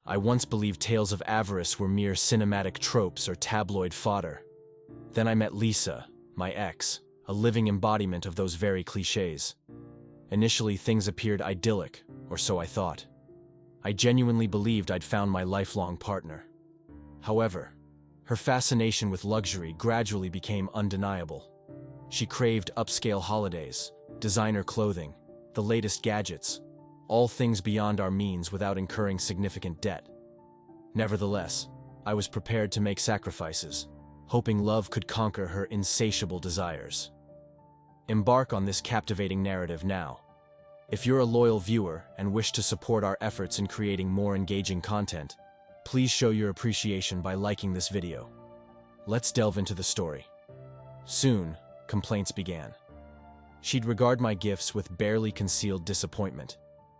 I once believed tales of avarice were mere cinematic tropes or tabloid fodder. Then I met Lisa, my ex, a living embodiment of those very cliches. Initially, things appeared idyllic, or so I thought. I genuinely believed I'd found my lifelong partner. However, her fascination with luxury gradually became undeniable. She craved upscale holidays, designer clothing, the latest gadgets, all things beyond our means without incurring significant debt. Nevertheless, I was prepared to make sacrifices, hoping love could conquer her insatiable desires. Embark on this captivating narrative now. If you're a loyal viewer and wish to support our efforts in creating more engaging content, please show your appreciation by liking this video. Let's delve into the story. Soon, complaints began. She'd regard my gifts with barely concealed disappointment,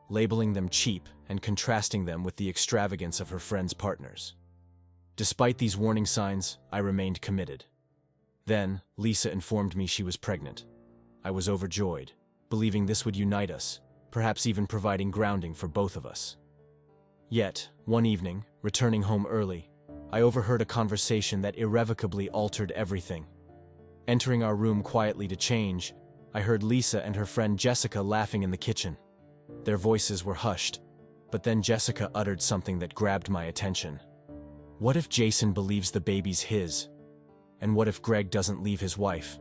labeling them cheap and contrasting them with the extravagance of her friends' partners. Despite these warning signs, I remained committed. Then, Lisa informed me she was pregnant. I was overjoyed, believing this would unite us, perhaps even providing grounding for both of us. Yet, one evening, returning home early, I overheard a conversation that irrevocably altered everything. Entering our room quietly to change, I heard Lisa and her friend Jessica laughing in the kitchen. Their voices were hushed, but then Jessica uttered something that grabbed my attention. What if Jason believes the baby's his? And what if Greg doesn't leave his wife?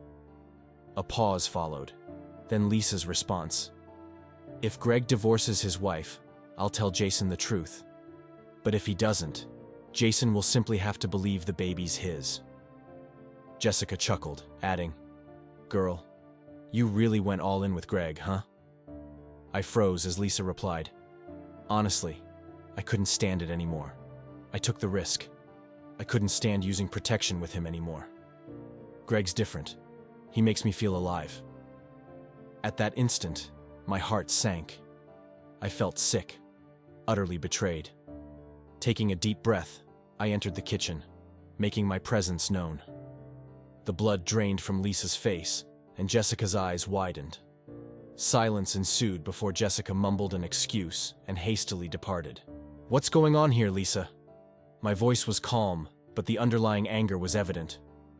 A pause followed, then Lisa's response. If Greg divorces his wife, I'll tell Jason the truth. But if he doesn't, Jason will simply have to believe the baby's his. Jessica chuckled, adding, "Girl, you really went all in with Greg, huh?" I froze as Lisa replied, "Honestly, I couldn't stand it anymore. I took the risk. I couldn't stand using protection with him anymore. Greg's different. He makes me feel alive." At that instant, my heart sank. I felt sick, utterly betrayed. Taking a deep breath, I entered the kitchen, making my presence known. The blood drained from Lisa's face, and Jessica's eyes widened. Silence ensued before Jessica mumbled an excuse and hastily departed. "What's going on here, Lisa?" My voice was calm, but the underlying anger was evident.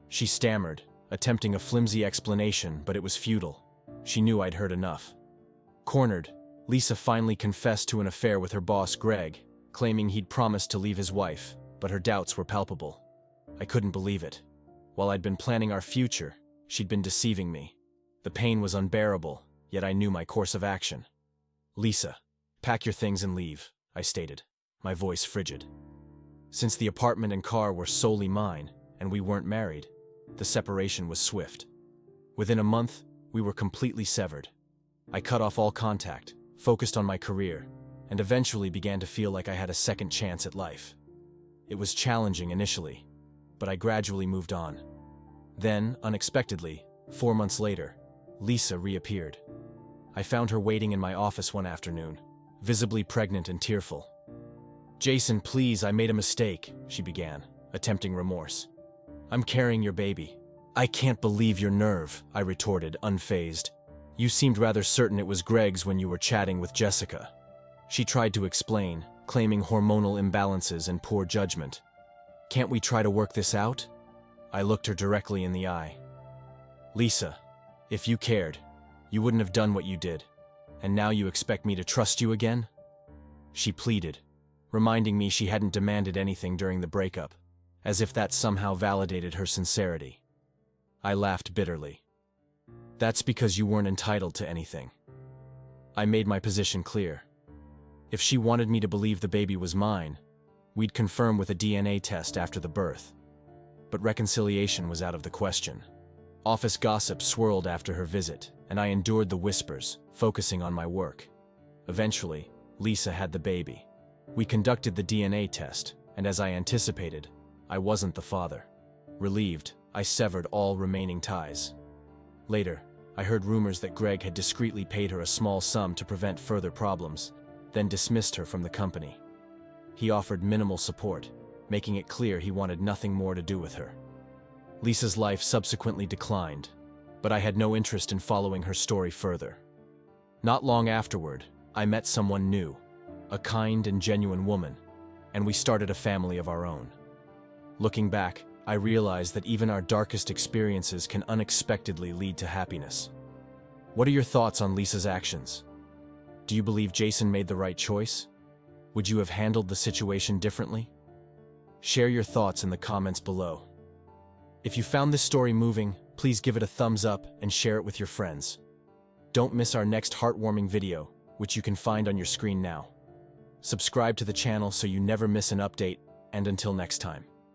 She stammered, attempting a flimsy explanation, but it was futile. She knew I'd heard enough. Cornered, Lisa finally confessed to an affair with her boss, Greg, claiming he'd promised to leave his wife, but her doubts were palpable. I couldn't believe it. While I'd been planning our future, she'd been deceiving me. The pain was unbearable, yet I knew my course of action. "Lisa, pack your things and leave," I stated, my voice frigid. Since the apartment and car were solely mine, and we weren't married, the separation was swift. Within a month, we were completely severed. I cut off all contact, focused on my career, and eventually began to feel like I had a second chance at life. It was challenging initially, but I gradually moved on. Then, unexpectedly, 4 months later, Lisa reappeared. I found her waiting in my office one afternoon, visibly pregnant and tearful. "Jason, please, I made a mistake," she began, attempting remorse. "I'm carrying your baby." "I can't believe your nerve," I retorted, unfazed. "You seemed rather certain it was Greg's when you were chatting with Jessica." She tried to explain, claiming hormonal imbalances and poor judgment. "Can't we try to work this out?" I looked her directly in the eye. "Lisa, if you cared, you wouldn't have done what you did, and now you expect me to trust you again?" She pleaded, reminding me she hadn't demanded anything during the breakup, as if that somehow validated her sincerity. I laughed bitterly. "That's because you weren't entitled to anything." I made my position clear. If she wanted me to believe the baby was mine, we'd confirm with a DNA test after the birth. But reconciliation was out of the question. Office gossip swirled after her visit, and I endured the whispers, focusing on my work. Eventually, Lisa had the baby. We conducted the DNA test, and as I anticipated, I wasn't the father. Relieved, I severed all remaining ties. Later, I heard rumors that Greg had discreetly paid her a small sum to prevent further problems, then dismissed her from the company. He offered minimal support, making it clear he wanted nothing more to do with her. Lisa's life subsequently declined, but I had no interest in following her story further. Not long afterward, I met someone new, a kind and genuine woman, and we started a family of our own. Looking back, I realized that even our darkest experiences can unexpectedly lead to happiness. What are your thoughts on Lisa's actions? Do you believe Jason made the right choice? Would you have handled the situation differently? Share your thoughts in the comments below. If you found this story moving, please give it a thumbs up and share it with your friends. Don't miss our next heartwarming video, which you can find on your screen now. Subscribe to the channel so you never miss an update, and until next time.